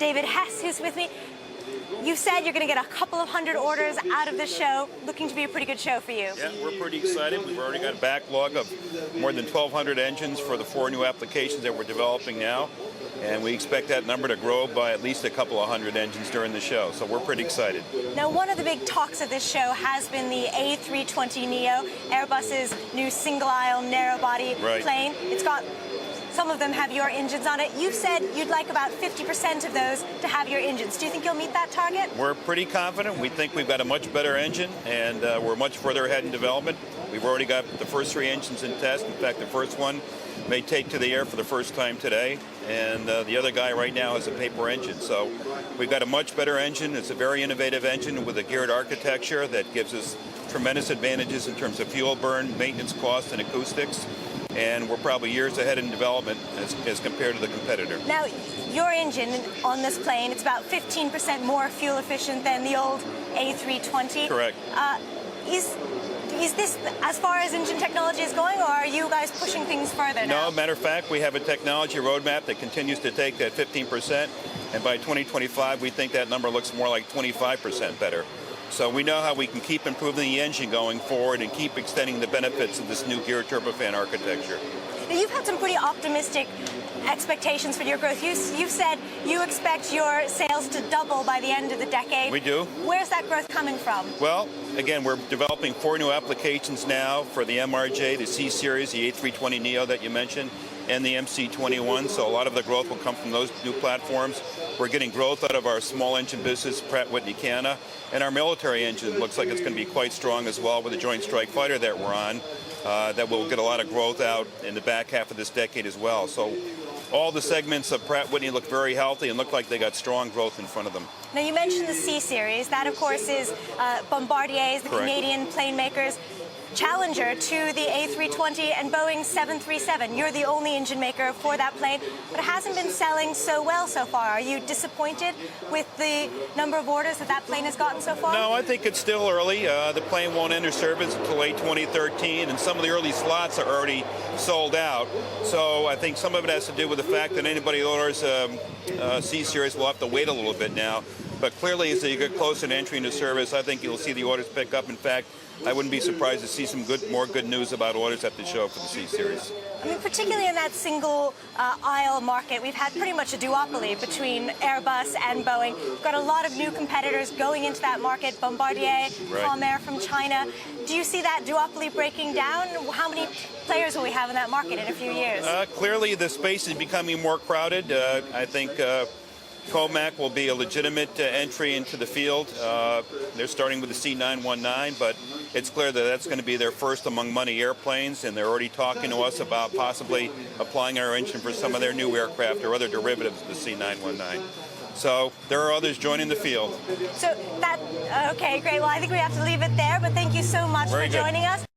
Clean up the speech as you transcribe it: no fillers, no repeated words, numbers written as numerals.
David Hess, who's with me. You said you're going to get a couple of hundred orders out of this show, looking to be a pretty good show for you. Yeah, we're pretty excited. We've already got a backlog of more than 1,200 engines for the 4 new applications that we're developing now. And we expect that number to grow by at least a couple of hundred engines during the show. So we're pretty excited. Now, one of the big talks of this show has been the A320neo, Airbus's new single-aisle, narrow-body plane. It's got, some of them have your engines on it. You've said you'd like about 50% of those to have your engines. Do you think you'll meet that target? We're pretty confident. We think we've got a much better engine, and we're much further ahead in development. We've already got the first 3 engines in test. In fact, the first one may take to the air for the first time today, and the other guy right now has a paper engine. So we've got a much better engine. It's a very innovative engine with a geared architecture that gives us tremendous advantages in terms of fuel burn, maintenance costs, and acoustics. And we're probably years ahead in development as compared to the competitor. Now, your engine on this plane, it's about 15% more fuel efficient than the old A320. Correct. Is this as far as engine technology is going, or are you guys pushing things further now? No, matter of fact, we have a technology roadmap that continues to take that 15%, and by 2025, we think that number looks more like 25% better. So we know how we can keep improving the engine going forward and keep extending the benefits of this new geared turbofan architecture. Now, you've had some pretty optimistic expectations for your growth. You've said you expect your sales to double by the end of the decade. We do. Where's that growth coming from? Well, again, we're developing 4 new applications now for the MRJ, the C Series, the A320neo that you mentioned, and the MC21. So a lot of the growth will come from those new platforms. We're getting growth out of our small engine business, Pratt Whitney Canada, and our military engine looks like it's going to be quite strong as well with the Joint Strike Fighter that we're on. That will get a lot of growth out in the back half of this decade as well. So all the segments of Pratt Whitney look very healthy and look like they got strong growth in front of them. Now, you mentioned the C Series. That, of course, is Bombardier's, the Correct. Canadian plane makers' challenger to the A320 and Boeing 737. You're the only engine maker for that plane, but it hasn't been selling so well so far. Are you disappointed with the number of orders that plane has gotten so far? No, I think it's still early. The plane won't enter service until late 2013, and some of the early slots are already sold out. So I think some of it has to do with the fact that anybody who orders C Series will have to wait a little bit now. But clearly, as you get closer to entry into service, I think you'll see the orders pick up. In fact, I wouldn't be surprised to see some more good news about orders at the show for the C Series. I mean, particularly in that single aisle market, we've had pretty much a duopoly between Airbus and Boeing. We've got a lot of new competitors going into that market, Bombardier, Comair from China. Do you see that duopoly breaking down? How many players will we have in that market in a few years? Clearly, the space is becoming more crowded. I think Comac will be a legitimate entry into the field. They're starting with the C919, but it's clear that that's going to be their first among many airplanes, and they're already talking to us about possibly applying our engine for some of their new aircraft or other derivatives of the C919. So there are others joining the field. So that, okay, great. Well, I think we have to leave it there, but thank you so much for joining us.